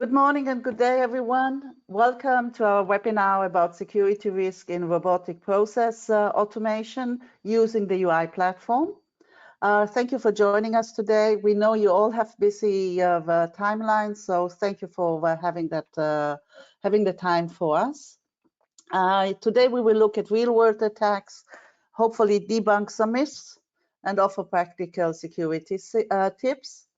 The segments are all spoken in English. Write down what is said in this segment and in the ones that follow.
Good morning and good day, everyone. Welcome to our webinar about security risk in robotic process automation using the UI platform. Thank you for joining us today. We know you all have busy timelines, so thank you for having the time for us. Today we will look at real-world attacks, hopefully debunk some myths, and offer practical security tips.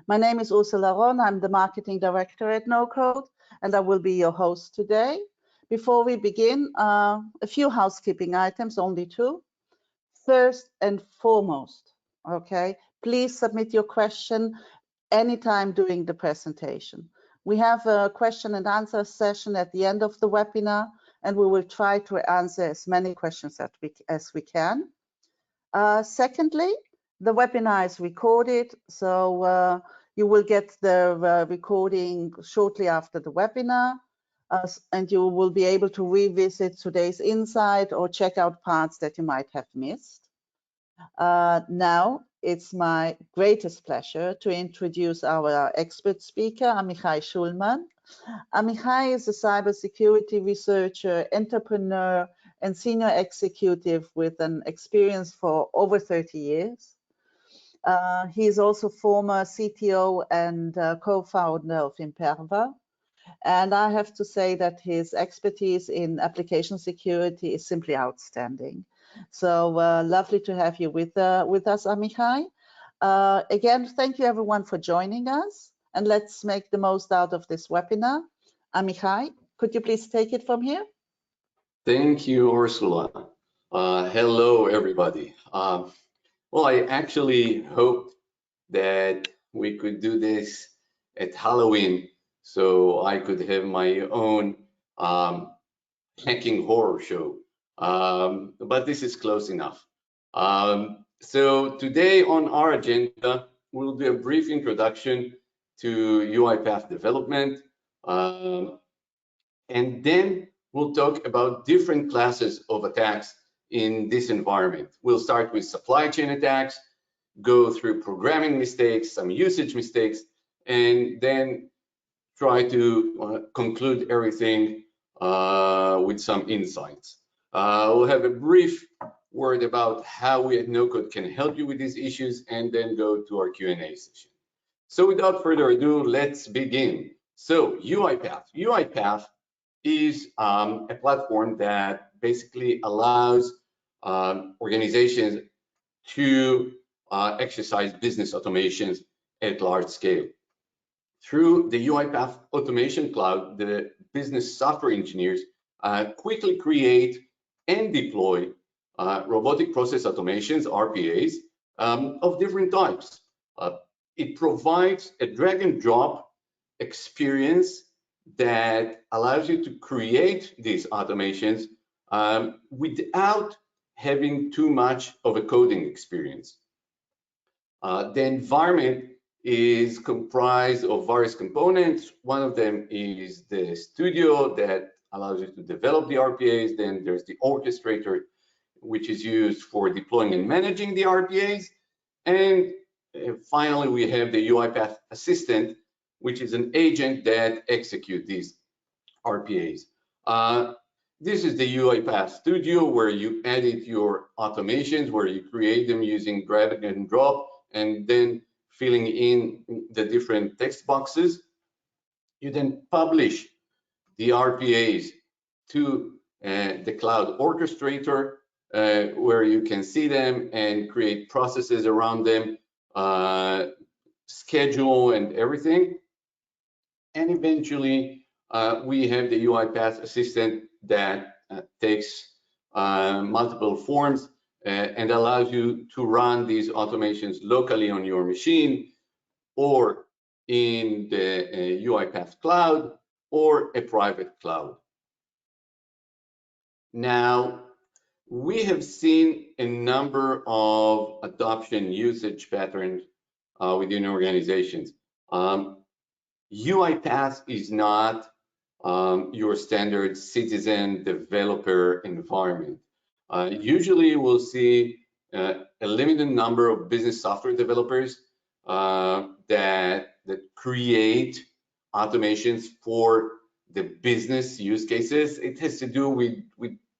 My name is Ursula Ron. I'm the Marketing Director at NoCode, and I will be your host today. Before we begin, a few housekeeping items, only two. First and foremost, okay, please submit your question anytime during the presentation. We have a question and answer session at the end of the webinar, and we will try to answer as many questions as we can. Secondly, the webinar is recorded, so you will get the recording shortly after the webinar, and you will be able to revisit today's insight or check out parts that you might have missed. Now, it's my greatest pleasure to introduce our expert speaker, Amichai Shulman. Amichai is a cybersecurity researcher, entrepreneur, and senior executive with an experience for over 30 years. He is also former CTO and co-founder of Imperva. And I have to say that his expertise in application security is simply outstanding. So lovely to have you with us, Amichai. Again, thank you everyone for joining us. And let's make the most out of this webinar. Amichai, could you please take it from here? Thank you, Ursula. Hello, everybody. Well, I actually hoped that we could do this at Halloween, so I could have my own hacking horror show, but this is close enough. So today on our agenda, we'll do a brief introduction to UiPath development, and then we'll talk about different classes of attacks in this environment. We'll start with supply chain attacks, go through programming mistakes, some usage mistakes, and then try to conclude everything with some insights. We'll have a brief word about how we at NoCode can help you with these issues, and then go to our Q&A session. So without further ado, let's begin. So UiPath. UiPath is a platform that basically allows organizations to exercise business automations at large scale. Through the UiPath Automation Cloud, the business software engineers quickly create and deploy robotic process automations, RPAs, of different types. It provides a drag and drop experience that allows you to create these automations without having too much of a coding experience. The environment is comprised of various components. One of them is the studio that allows you to develop the RPAs. Then there's the orchestrator, which is used for deploying and managing the RPAs. And finally, we have the UiPath Assistant, which is an agent that executes these RPAs. This is the UiPath Studio, where you edit your automations, where you create them using drag and drop, and then filling in the different text boxes. You then publish the RPAs to the cloud orchestrator, where you can see them and create processes around them, schedule and everything. And eventually, we have the UiPath Assistant that takes multiple forms and allows you to run these automations locally on your machine, or in the UiPath cloud, or a private cloud. Now, we have seen a number of adoption usage patterns within organizations. UiPath is not your standard citizen developer environment. Usually we'll see a limited number of business software developers that create automations for the business use cases. It has to do with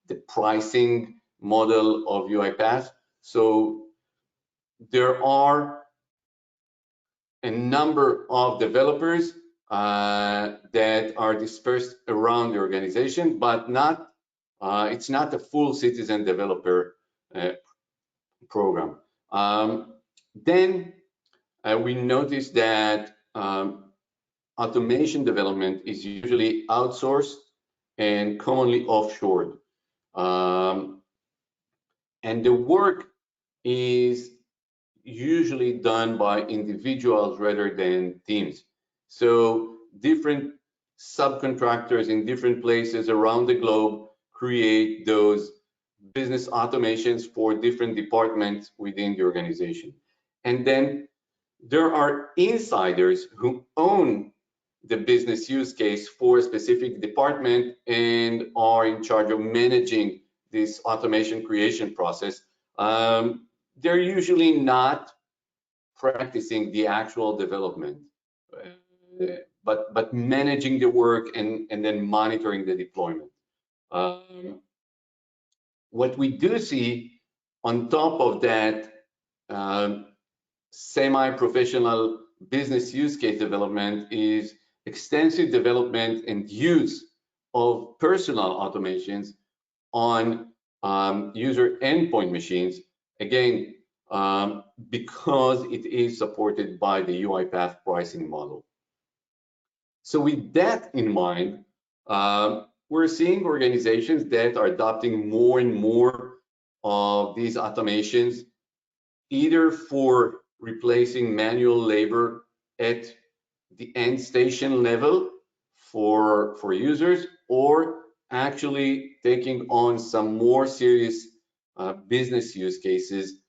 the pricing model of UiPath. So there are a number of developers that are dispersed around the organization, but not it's not a full citizen developer program. Then we noticed that automation development is usually outsourced and commonly offshored. And the work is usually done by individuals rather than teams. So different subcontractors in different places around the globe create those business automations for different departments within the organization. And then there are insiders who own the business use case for a specific department and are in charge of managing this automation creation process. They're usually not practicing the actual development, but managing the work and then monitoring the deployment. What we do see on top of that semi-professional business use case development is extensive development and use of personal automations on user endpoint machines, again, because it is supported by the UiPath pricing model. So with that in mind, we're seeing organizations that are adopting more and more of these automations, either for replacing manual labor at the end station level for users, or actually taking on some more serious business use cases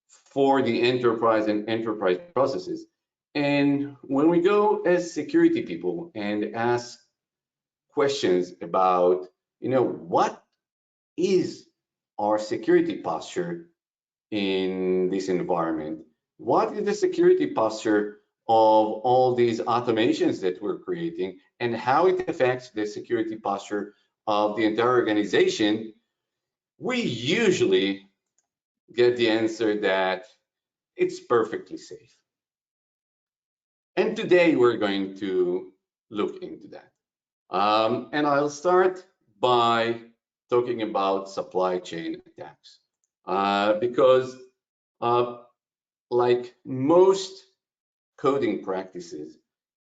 for the enterprise and enterprise processes. And when we go as security people and ask questions about, what is our security posture in this environment? What is the security posture of all these automations that we're creating, and how it affects the security posture of the entire organization? We usually get the answer that it's perfectly safe. And today we're going to look into that. And I'll start by talking about supply chain attacks, because like most coding practices,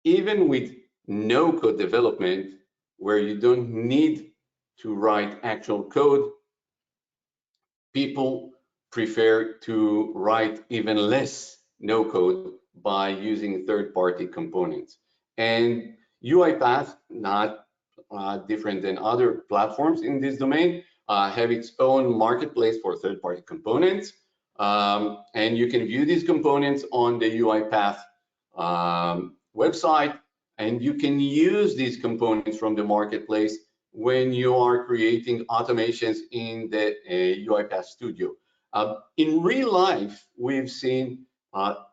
even with no code development, where you don't need to write actual code, people prefer to write even less no code by using third-party components. And UiPath, not different than other platforms in this domain, have its own marketplace for third-party components. And you can view these components on the UiPath website, and you can use these components from the marketplace when you are creating automations in the UiPath Studio. In real life, we've seen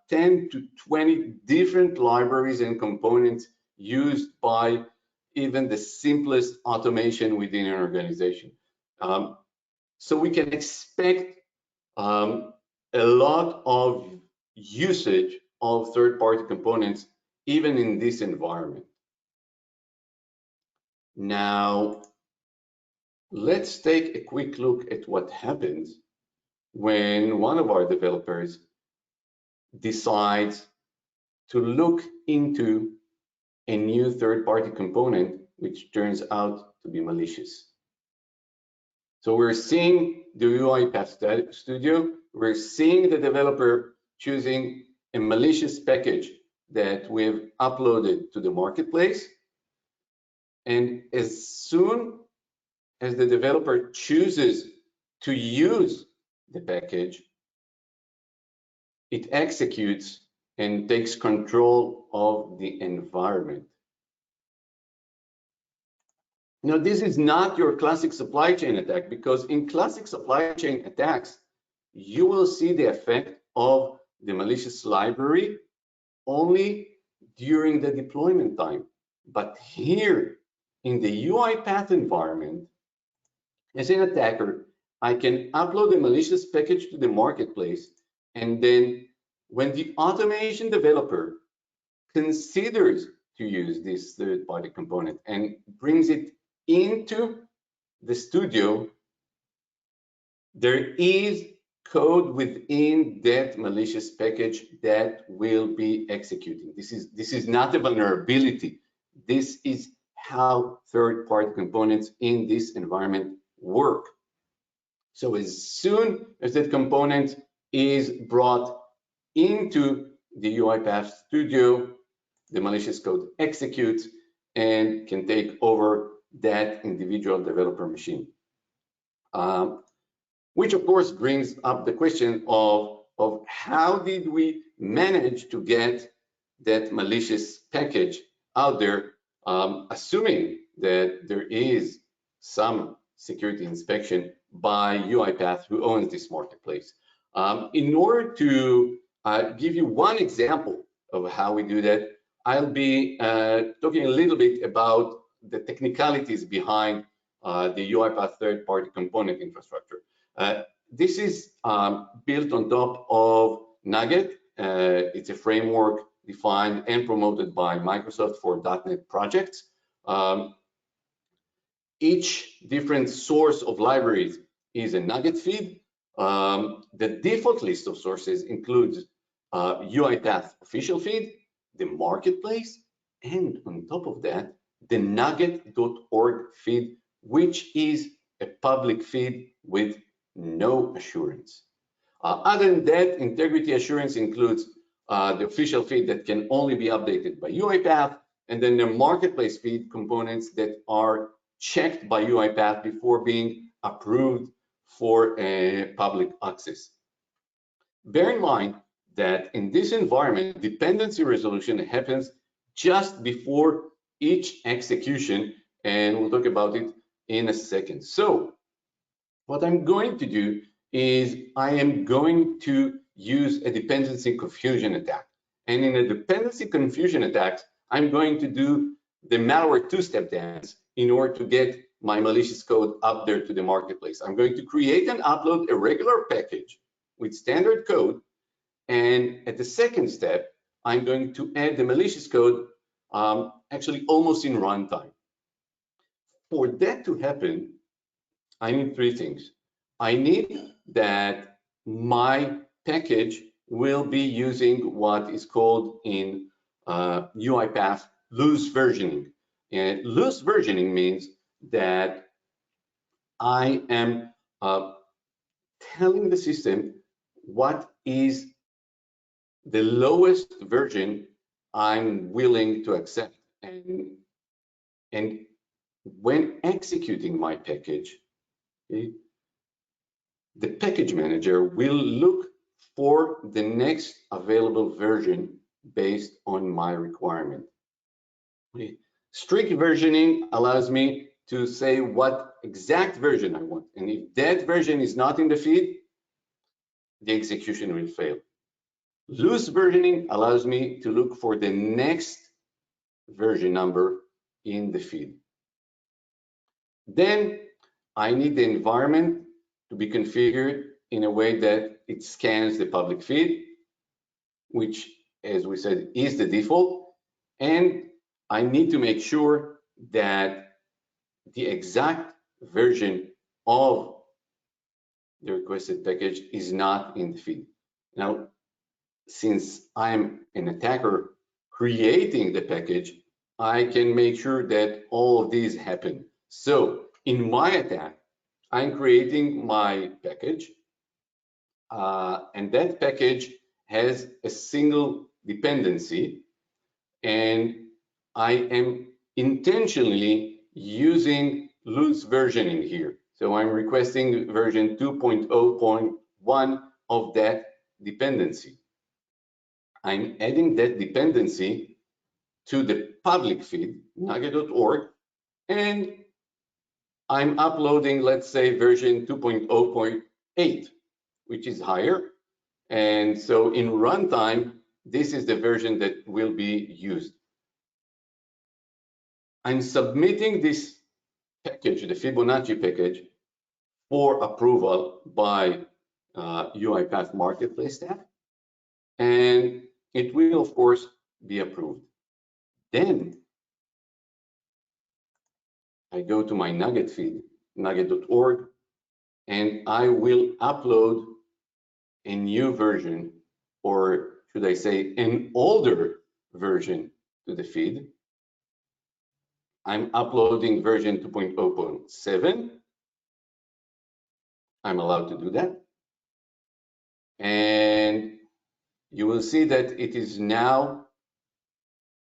10 to 20 different libraries and components used by even the simplest automation within an organization. So we can expect a lot of usage of third-party components even in this environment. Now, let's take a quick look at what happens when one of our developers decides to look into a new third-party component which turns out to be malicious. So we're seeing the UiPath Studio, we're seeing the developer choosing a malicious package that we've uploaded to the marketplace. And as soon as the developer chooses to use the package, it executes and takes control of the environment. Now, this is not your classic supply chain attack, because in classic supply chain attacks, you will see the effect of the malicious library only during the deployment time. But here in the UiPath environment, as an attacker, I can upload a malicious package to the marketplace, and then when the automation developer considers to use this third-party component and brings it into the studio, there is code within that malicious package that will be executing. This is not a vulnerability. This is how third-party components in this environment work. So as soon as that component is brought into the UiPath Studio, the malicious code executes and can take over that individual developer machine. Which of course brings up the question of how did we manage to get that malicious package out there, assuming that there is some security inspection by UiPath, who owns this marketplace. In order to give you one example of how we do that, I'll be talking a little bit about the technicalities behind the UiPath third-party component infrastructure. This is built on top of NuGet. It's a framework defined and promoted by Microsoft for .NET projects. Each different source of libraries is a NuGet feed. The default list of sources includes UiPath official feed, the marketplace, and on top of that, the NuGet.org feed, which is a public feed with no assurance. Other than that, integrity assurance includes the official feed that can only be updated by UiPath, and then the marketplace feed components that are checked by UiPath before being approved for public access. Bear in mind that in this environment, dependency resolution happens just before each execution, and we'll talk about it in a second. So what I'm going to do is I am going to use a dependency confusion attack. And in a dependency confusion attack, I'm going to do the malware two-step dance in order to get my malicious code up there to the marketplace. I'm going to create and upload a regular package with standard code. And at the second step, I'm going to add the malicious code actually almost in runtime. For that to happen, I need three things. I need that my package will be using what is called in UiPath loose versioning. And loose versioning means that I am telling the system what is the lowest version I'm willing to accept. And when executing my package, okay, the package manager will look for the next available version based on my requirement. Okay. Strict versioning allows me to say what exact version I want. And if that version is not in the feed, the execution will fail. Loose versioning allows me to look for the next version number in the feed. Then I need the environment to be configured in a way that it scans the public feed, which, as we said, is the default. And I need to make sure that the exact version of the requested package is not in the feed. Now, since I'm an attacker creating the package, I can make sure that all of these happen. So in my attack, I'm creating my package, and that package has a single dependency, and I am intentionally using loose versioning here. So I'm requesting version 2.0.1 of that dependency. I'm adding that dependency to the public feed, NuGet.org, and I'm uploading, let's say, version 2.0.8, which is higher. And so in runtime, this is the version that will be used. I'm submitting this package, the Fibonacci package, for approval by UiPath Marketplace staff, and it will, of course, be approved. Then I go to my NuGet feed, nuget.org, and I will upload a new version, or should I say an older version, to the feed. I'm uploading version 2.0.7. I'm allowed to do that. And you will see that it is now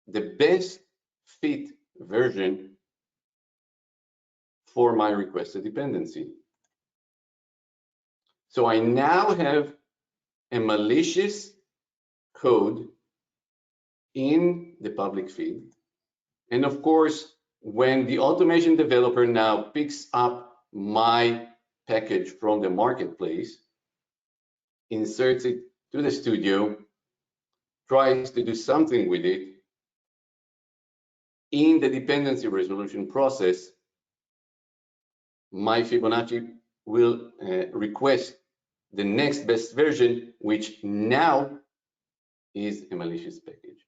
the best fit version for my requested dependency. So I now have a malicious code in the public feed. And of course, when the automation developer now picks up my package from the marketplace, inserts it to the studio, tries to do something with it, in the dependency resolution process, my Fibonacci will request the next best version, which now is a malicious package.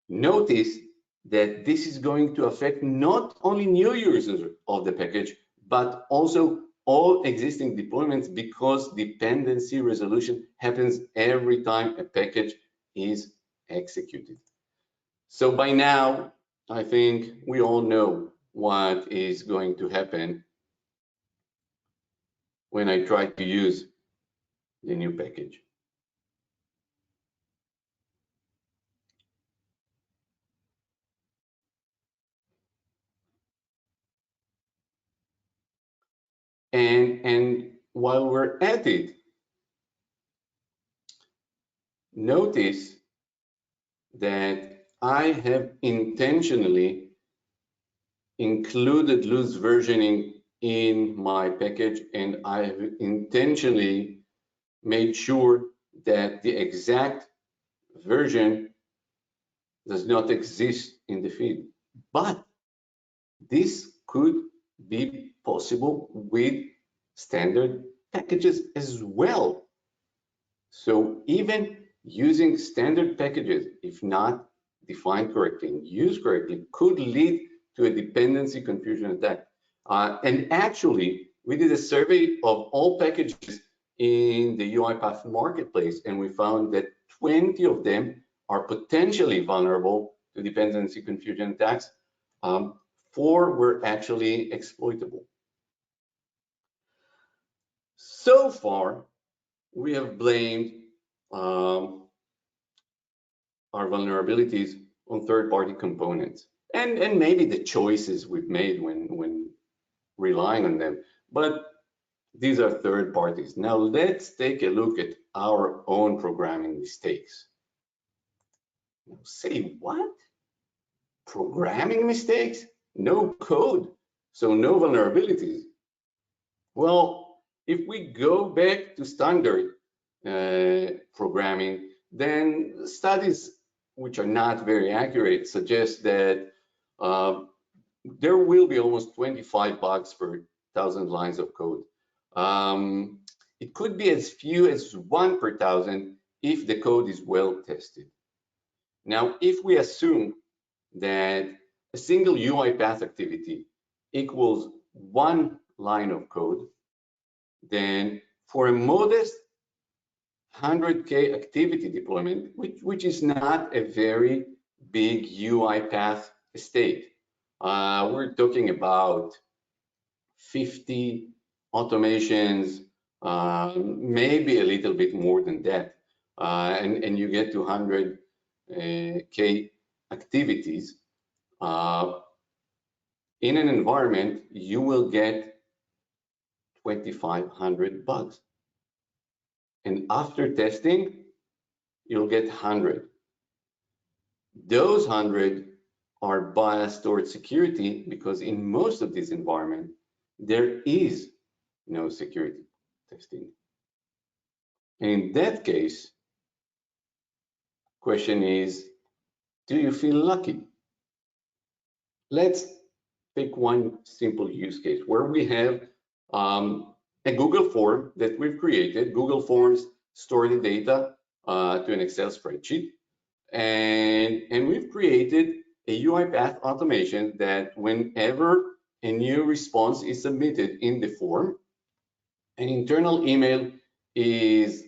Notice that this is going to affect not only new users of the package, but also all existing deployments, because dependency resolution happens every time a package is executed. So by now, I think we all know what is going to happen when I try to use the new package. And while we're at it, notice that I have intentionally included loose versioning in my package, and I have intentionally made sure that the exact version does not exist in the feed. But this could be possible with standard packages as well. So even using standard packages, if not defined correctly and used correctly, could lead to a dependency confusion attack. And actually, we did a survey of all packages in the UiPath marketplace, and we found that 20 of them are potentially vulnerable to dependency confusion attacks. 4 were actually exploitable. So far, we have blamed our vulnerabilities on third-party components, and maybe the choices we've made when relying on them, but these are third parties. Now let's take a look at our own programming mistakes. Say what? Programming mistakes? No code, so no vulnerabilities. Well, if we go back to standard programming, then studies which are not very accurate suggest that there will be almost 25 bugs per 1,000 lines of code. It could be as few as 1 per 1,000 if the code is well tested. Now, if we assume that a single UiPath activity equals 1 line of code, then for a modest 100K activity deployment, which is not a very big UiPath estate, we're talking about 50 automations, maybe a little bit more than that, and you get to 100K activities. In an environment, you will get 2,500 bugs. And after testing, you'll get 100. Those 100 are biased towards security, because in most of these environments, there is no security testing. And in that case, question is, do you feel lucky? Let's take one simple use case where we have a Google form that we've created. Google Forms store the data to an Excel spreadsheet. And we've created a UiPath automation that whenever a new response is submitted in the form, an internal email is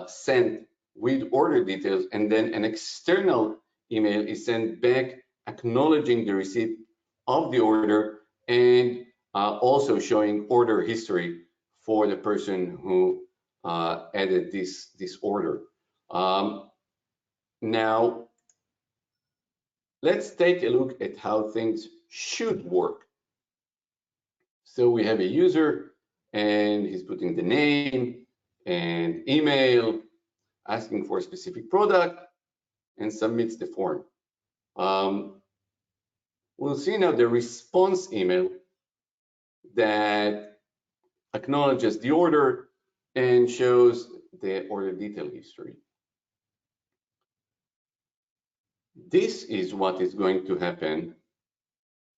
sent with order details, and then an external email is sent back acknowledging the receipt of the order and also showing order history for the person who added this order. Now, let's take a look at how things should work. So we have a user and he's putting the name and email, asking for a specific product, and submits the form. We'll see now the response email that acknowledges the order and shows the order detail history. This is what is going to happen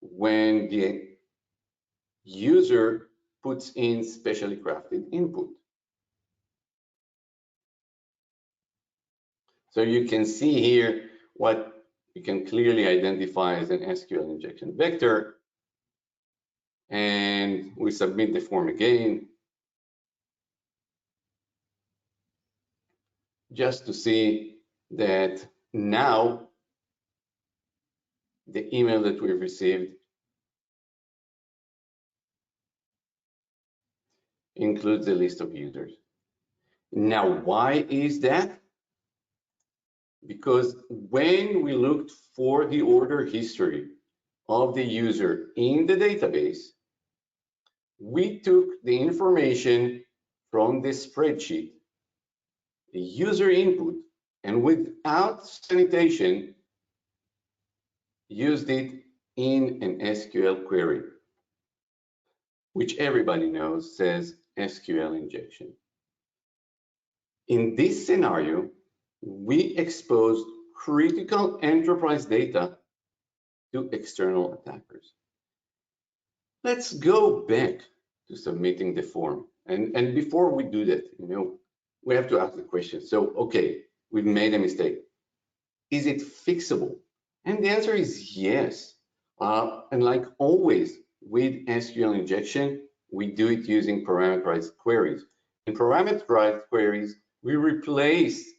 when the user puts in specially crafted input. So you can see here what you can clearly identify as an SQL injection vector. And we submit the form again, just to see that now the email that we've received includes a list of users. Now, why is that? Because when we looked for the order history of the user in the database, we took the information from the spreadsheet, the user input, and without sanitation, used it in an SQL query, which everybody knows says SQL injection. In this scenario, we exposed critical enterprise data to external attackers. Let's go back to submitting the form. And before we do that, we have to ask the question. So, okay, we've made a mistake. Is it fixable? And the answer is yes. And like always with SQL injection, we do it using parameterized queries. In parameterized queries, we replace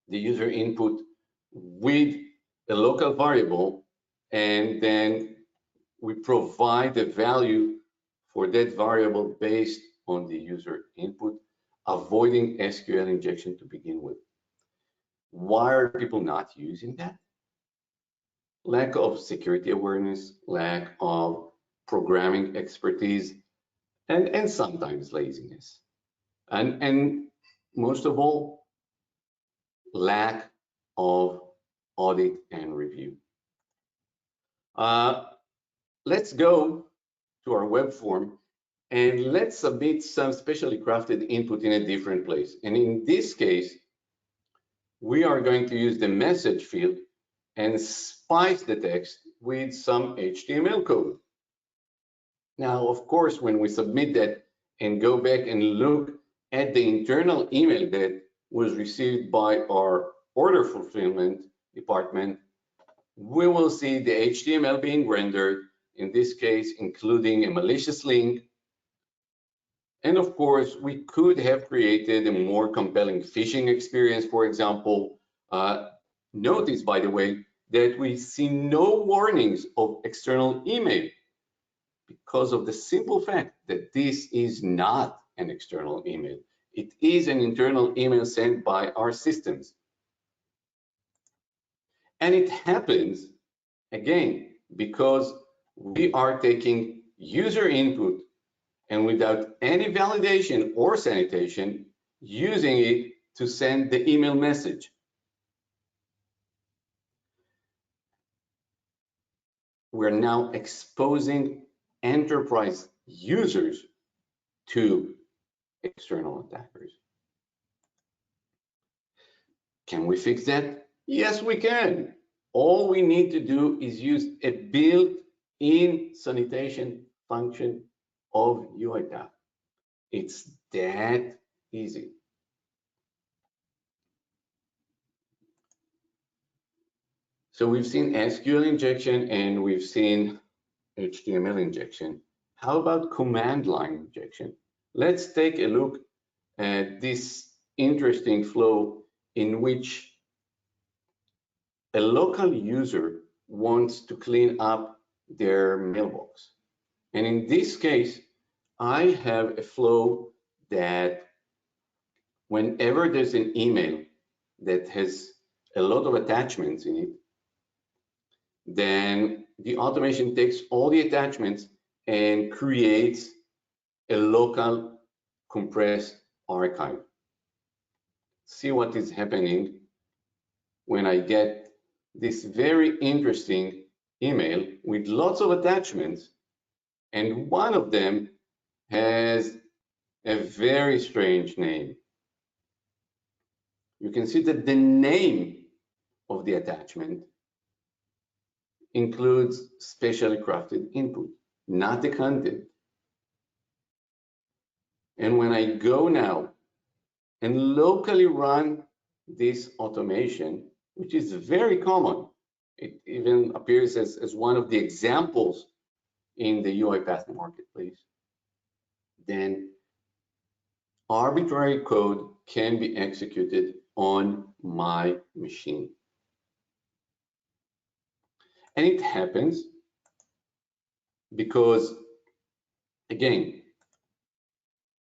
the user input with a local variable, and then we provide the value for that variable based on the user input, avoiding SQL injection to begin with. Why are people not using that? Lack of security awareness, lack of programming expertise, and sometimes laziness. And most of all, lack of audit and review. Let's go to our web form and let's submit some specially crafted input in a different place. And in this case, we are going to use the message field and spice the text with some HTML code. Now, of course, when we submit that and go back and look at the internal email that was received by our order fulfillment department, we will see the HTML being rendered, in this case, including a malicious link. And of course, we could have created a more compelling phishing experience, for example. Notice, by the way, that we see no warnings of external email because of the simple fact that this is not an external email. It is an internal email sent by our systems. And it happens, again, because we are taking user input and without any validation or sanitation, using it to send the email message. We're now exposing enterprise users to external attackers. Can we fix that? Yes, we can. All we need to do is use a built-in sanitation function of UiPath. It's that easy. So we've seen SQL injection and we've seen HTML injection. How about command line injection? Let's take a look at this interesting flow in which a local user wants to clean up their mailbox. And in this case, I have a flow that whenever there's an email that has a lot of attachments in it, then the automation takes all the attachments and creates a local compressed archive. See what is happening when I get this very interesting email with lots of attachments, and one of them has a very strange name. You can see that the name of the attachment includes specially crafted input, not the content. And when I go now and locally run this automation, which is very common, it even appears as one of the examples in the UiPath marketplace, then arbitrary code can be executed on my machine. And it happens because, again,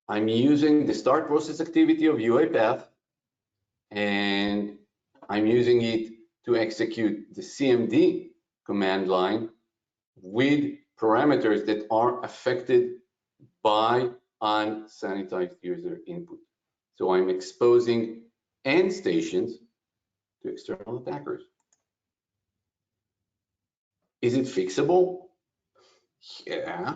I'm using the start process activity of UiPath, and I'm using it to execute the CMD command line with parameters that are affected by unsanitized user input. So I'm exposing end stations to external attackers. Is it fixable? Yeah.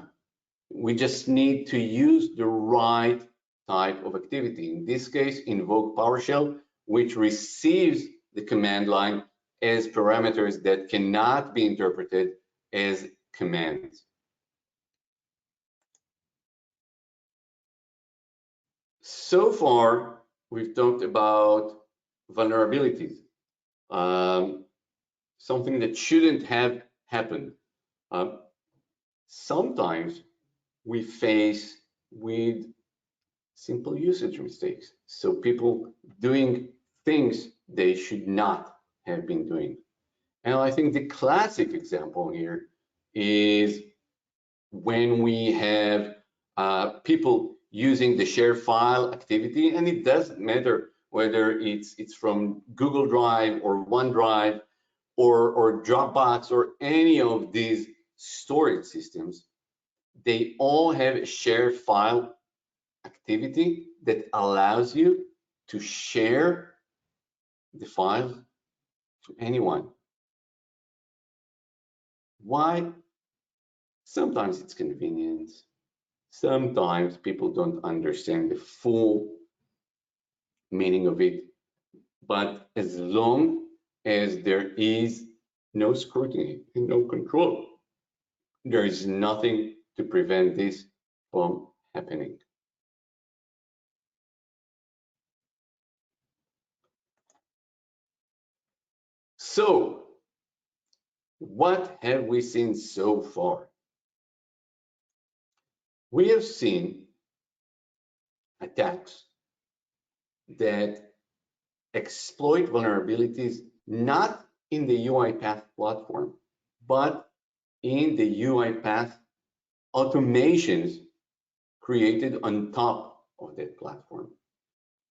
We just need to use the right type of activity. In this case, invoke PowerShell, which receives the command line as parameters that cannot be interpreted as commands. So far, we've talked about vulnerabilities, something that shouldn't have happened. Sometimes we face with simple usage mistakes. So people doing things they should not have been doing. And I think the classic example here is when we have people using the share file activity, and it doesn't matter whether it's from Google Drive or OneDrive or Dropbox or any of these storage systems. They all have a share file activity that allows you to share the file to anyone. Why? Sometimes it's convenience. Sometimes people don't understand the full meaning of it. But as long as there is no scrutiny and no control, there is nothing to prevent this from happening. So, what have we seen so far? We have seen attacks that exploit vulnerabilities not in the UiPath platform, but in the UiPath automations created on top of that platform.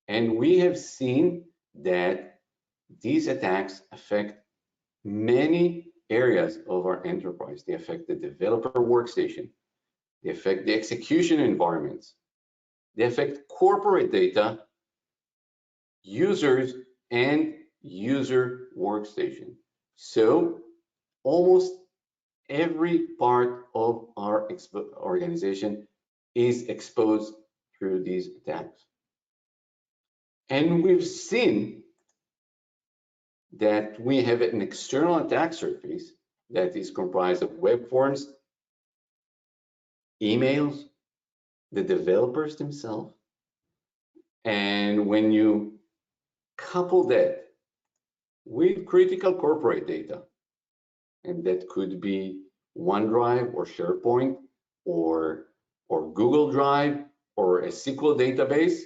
And we have seen that these attacks affect many areas of our enterprise. They affect the developer workstation. They affect the execution environments. They affect corporate data, users, and user workstation. So almost every part of our organization is exposed through these attacks. And we've seen that we have an external attack surface that is comprised of web forms, emails, the developers themselves. And when you couple that with critical corporate data, and that could be OneDrive or SharePoint or Google Drive or a SQL database,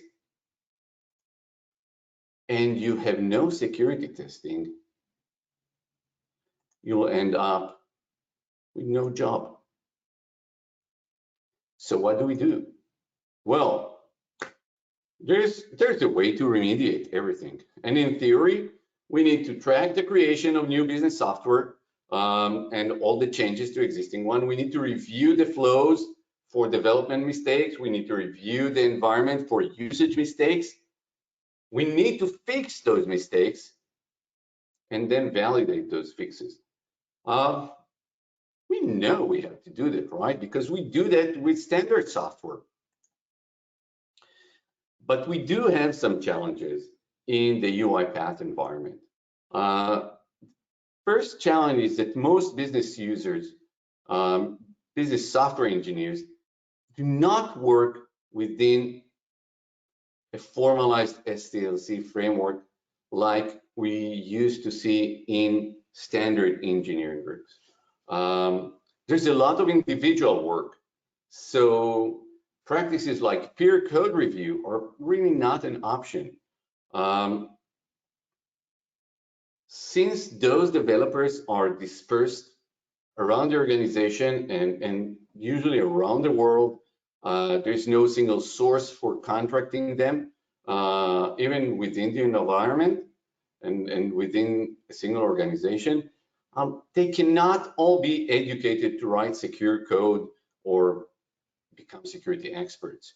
and you have no security testing, you'll end up with no job. So what do we do? Well, there's a way to remediate everything. And in theory, we need to track the creation of new business software and all the changes to existing one. We need to review the flows for development mistakes. We need to review the environment for usage mistakes. We need to fix those mistakes and then validate those fixes. We know we have to do that, right? Because we do that with standard software. But we do have some challenges in the UiPath environment. First challenge is that most business users, business software engineers, do not work within a formalized SDLC framework like we used to see in standard engineering groups. There's a lot of individual work. So practices like peer code review are really not an option. Since those developers are dispersed around the organization and usually around the world, there's no single source for contracting them, even within the environment and within a single organization. They cannot all be educated to write secure code or become security experts.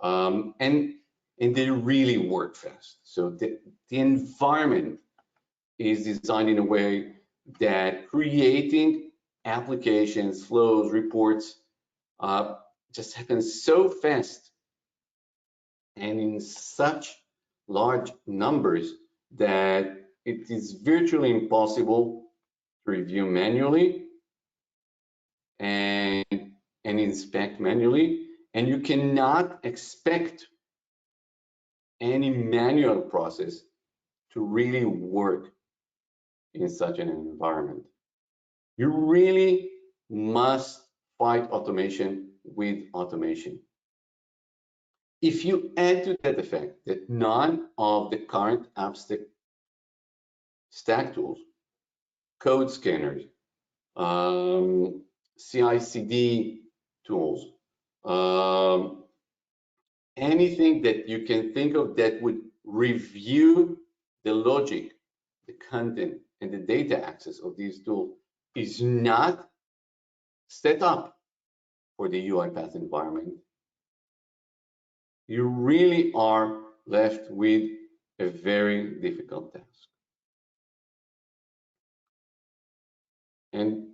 And they really work fast. So the environment is designed in a way that creating applications, flows, reports just happens so fast and in such large numbers that it is virtually impossible to review manually and inspect manually, and you cannot expect any manual process to really work in such an environment. You really must fight automation with automation. If you add to that the fact that none of the current abstract stack tools, code scanners, CI/CD tools, anything that you can think of that would review the logic, the content, and the data access of these tools is not set up for the UiPath environment, you really are left with a very difficult task. And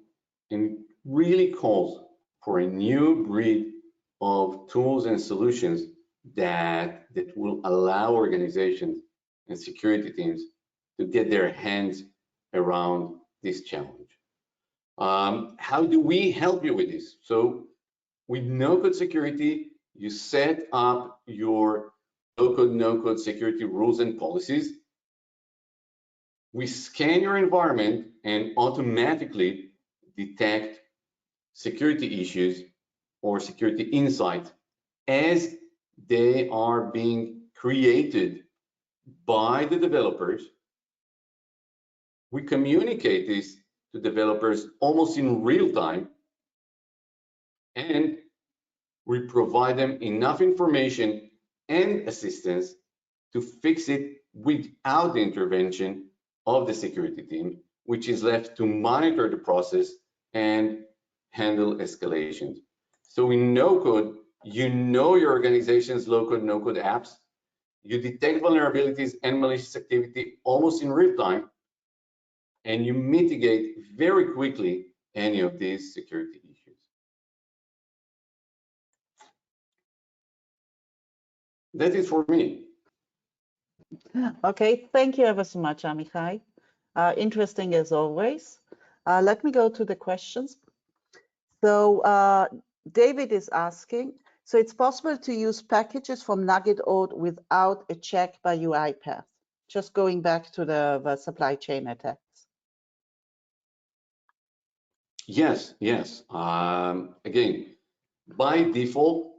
it really calls for a new breed of tools and solutions that will allow organizations and security teams to get their hands around this challenge. How do we help you with this? So with no-code security, you set up your low-code, no-code security rules and policies. We scan your environment and automatically detect security issues or security insights as they are being created by the developers. We communicate this to developers almost in real time, and we provide them enough information and assistance to fix it without the intervention of the security team, which is left to monitor the process and handle escalations. So in no-code, you know your organization's low-code, no-code apps. You detect vulnerabilities and malicious activity almost in real time, and you mitigate very quickly any of these security issues. That is for me. Okay, thank you ever so much, Amichai. Interesting as always. Let me go to the questions. So David is asking, so it's possible to use packages from NuGet without a check by UiPath? Just going back to the supply chain attacks. Yes, yes. Again, by default,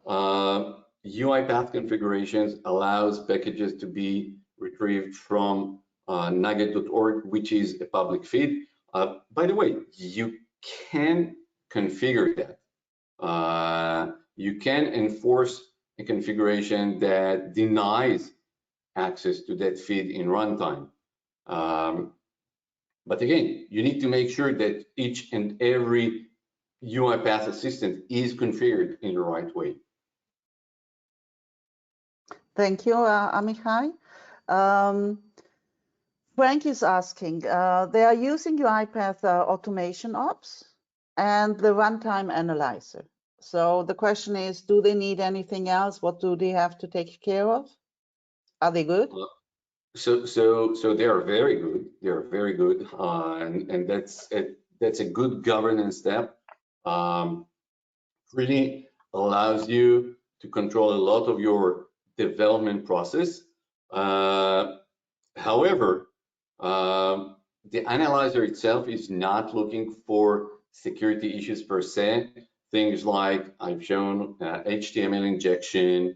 UiPath configurations allows packages to be retrieved from NuGet.org, which is a public feed. By the way, you can configure that. You can enforce a configuration that denies access to that feed in runtime. But again, you need to make sure that each and every UiPath assistant is configured in the right way. Thank you, Amichai. Frank is asking, they are using UiPath automation ops and the runtime analyzer. So the question is, do they need anything else? What do they have to take care of? Are they good? So they are very good. They are very good, and that's a good governance step. Really allows you to control a lot of your development process. However, the analyzer itself is not looking for security issues per se. Things like I've shown HTML injection,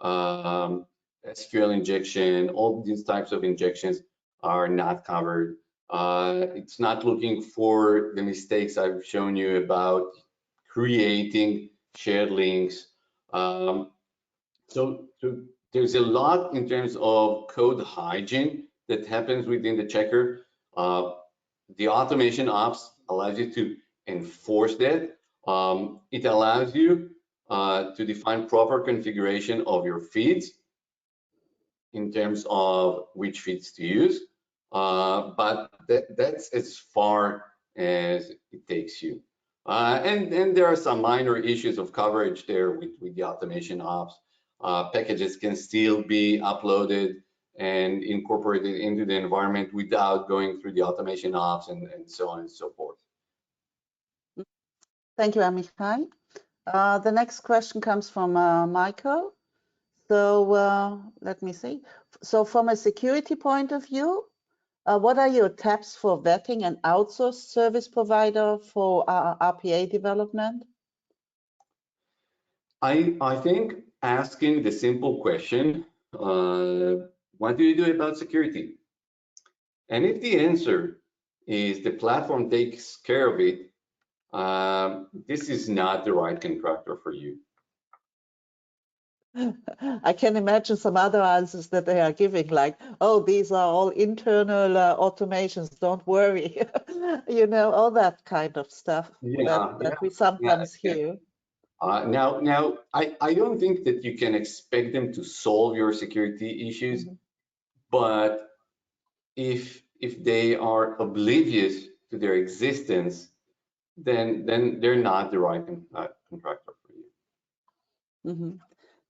SQL injection, all these types of injections are not covered. It's not looking for the mistakes I've shown you about creating shared links. So there's a lot in terms of code hygiene that happens within the checker. The automation ops allows you to enforce that. It allows you to define proper configuration of your feeds in terms of which feeds to use. But that's as far as it takes you. And there are some minor issues of coverage there with the automation ops. Packages can still be uploaded and incorporated into the environment without going through the automation ops and so on and so forth. Thank you, Amichai. The next question comes from Michael. So let me see. So from a security point of view, what are your tips for vetting an outsourced service provider for RPA development? I think asking the simple question, what do you do about security? And if the answer is the platform takes care of it, this is not the right contractor for you. I can imagine some other answers that they are giving, like, oh, these are all internal automations, don't worry. You know, all that kind of stuff that we sometimes hear. Now, I don't think that you can expect them to solve your security issues, but if they are oblivious to their existence, then they're not the right contractor for you.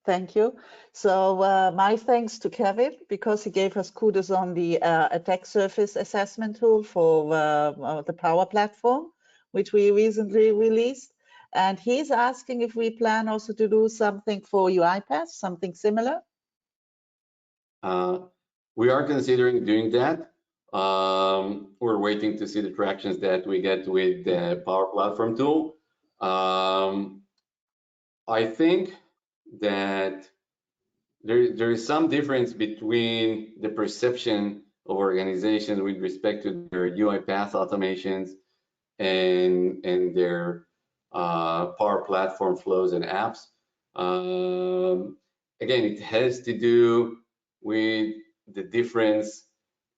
Thank you. So my thanks to Kevin, because he gave us kudos on the attack surface assessment tool for the Power Platform, which we recently released. And he's asking if we plan also to do something for UiPath, something similar. We are considering doing that. We're waiting to see the tractions that we get with the Power Platform tool. I think that there is some difference between the perception of organizations with respect to their UiPath automations and their Power Platform flows and apps. Again, it has to do with the difference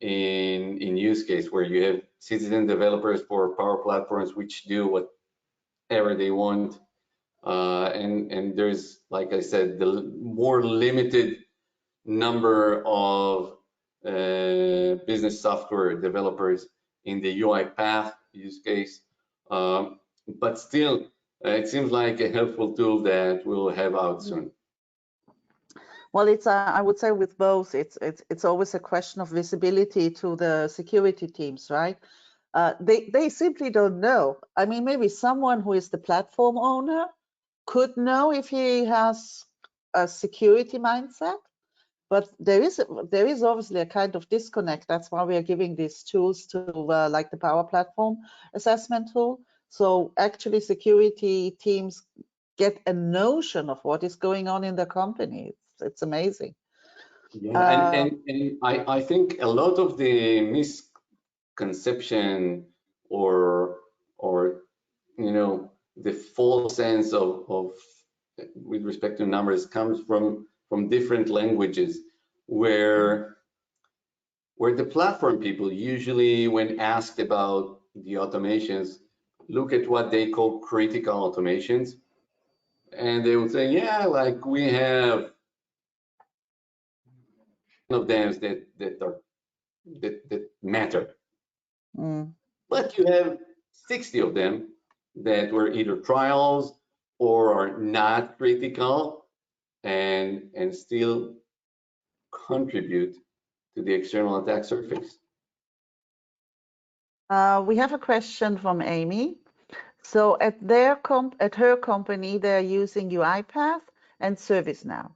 in use case, where you have citizen developers for Power Platforms which do whatever they want. And there's, like I said, the more limited number of business software developers in the UiPath use case. But still, it seems like a helpful tool that we'll have out soon. Well, it's I would say with both, it's always a question of visibility to the security teams, right? They simply don't know. I mean, maybe someone who is the platform owner could know if he has a security mindset, but there is obviously a kind of disconnect. That's why we are giving these tools to like the Power Platform assessment tool. So actually, security teams get a notion of what is going on in the company. It's amazing. Yeah, and I think a lot of the misconception or the false sense of with respect to numbers comes from different languages where the platform people usually, when asked about the automations, look at what they call critical automations, and they would say, yeah, like we have of them that matter. But you have 60 of them that were either trials or are not critical and still contribute to the external attack surface. We have a question from Amy. So at her company, they're using UiPath and ServiceNow.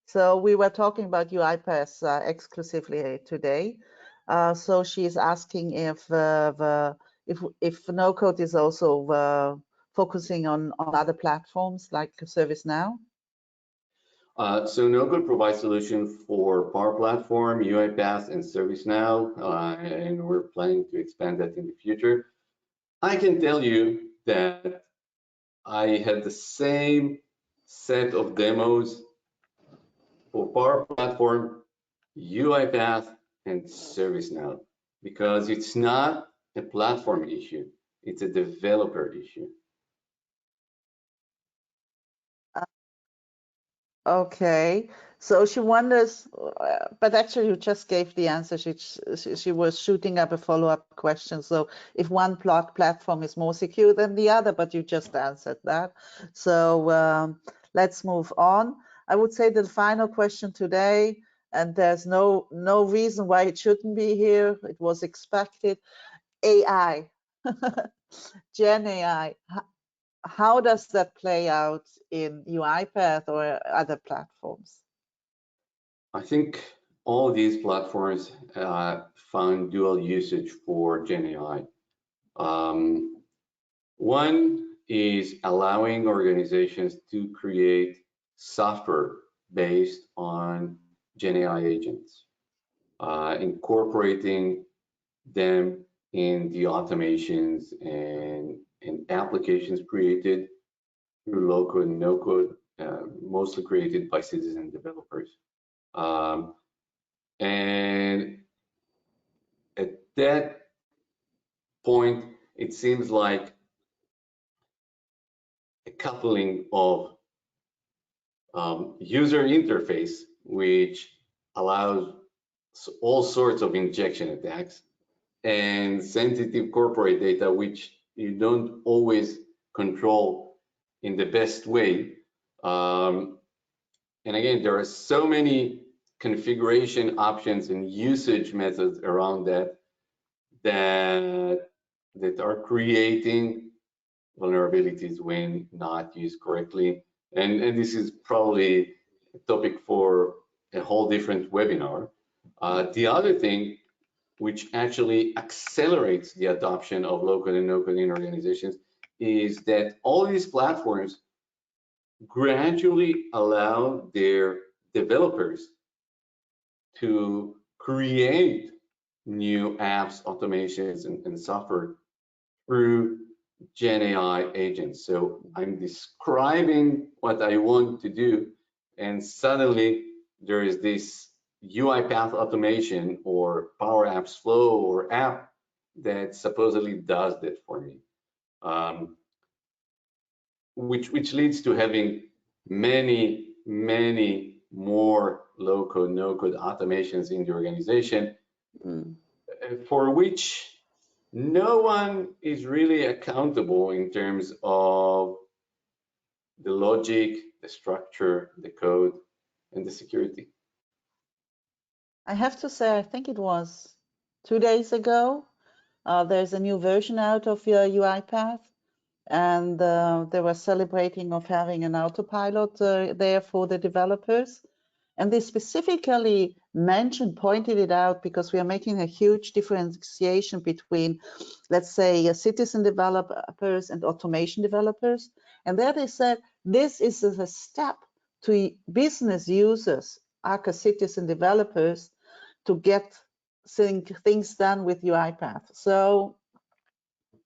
So we were talking about UiPath exclusively today. So she's asking if no-code is also focusing on other platforms like ServiceNow. So NuGet provides solution for Power Platform, UiPath, and ServiceNow, and we're planning to expand that in the future. I can tell you that I had the same set of demos for Power Platform, UiPath, and ServiceNow, because it's not a platform issue, it's a developer issue. Okay, so she wonders, but actually you just gave the answer. She was shooting up a follow-up question. So if one platform is more secure than the other, but you just answered that. So let's move on. I would say the final question today, and there's no reason why it shouldn't be here. It was expected. AI, Gen AI. How does that play out in UiPath or other platforms? I think all these platforms found dual usage for Gen AI. One is allowing organizations to create software based on Gen AI agents, incorporating them in the automations and applications created through low-code and no-code, mostly created by citizen developers. And at that point, it seems like a coupling of user interface, which allows all sorts of injection attacks, and sensitive corporate data, which you don't always control in the best way. And again, there are so many configuration options and usage methods around that are creating vulnerabilities when not used correctly. And this is probably a topic for a whole different webinar. The other thing which actually accelerates the adoption of low-code and no-code in organizations is that all these platforms gradually allow their developers to create new apps, automations, and software through Gen AI agents. So I'm describing what I want to do, and suddenly there is this UiPath automation or Power Apps Flow or app that supposedly does that for me, which leads to having many more low-code, no-code automations in the organization, for which no one is really accountable in terms of the logic, the structure, the code. and the security. I have to say, I think it was 2 days ago, there's a new version out of your UiPath, and they were celebrating of having an autopilot there for the developers. And they specifically pointed it out because we are making a huge differentiation between, let's say, citizen developers and automation developers. And there they said, this is a step to business users, aka citizen developers, to get things done with UiPath. So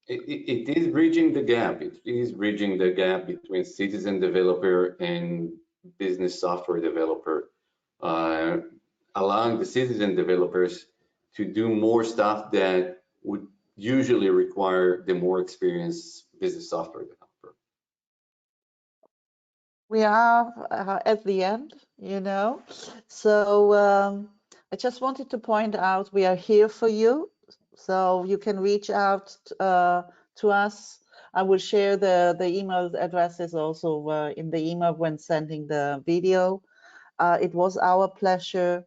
it is bridging the gap. It is bridging the gap between citizen developer and business software developer, allowing the citizen developers to do more stuff that would usually require the more experienced business software developer. We are at the end, so I just wanted to point out we are here for you, so you can reach out to us. I will share the email addresses also in the email when sending the video. It was our pleasure.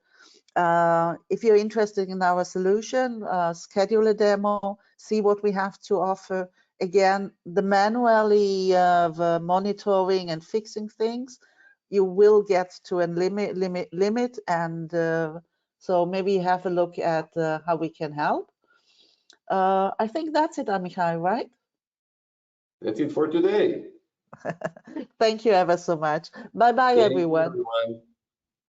If you're interested in our solution, schedule a demo, see what we have to offer. Again, the manually monitoring and fixing things, you will get to a limit, and so maybe have a look at how we can help. I think that's it, Amichai, right? That's it for today. Thank you ever so much. Bye-bye, everyone. Thank you, everyone.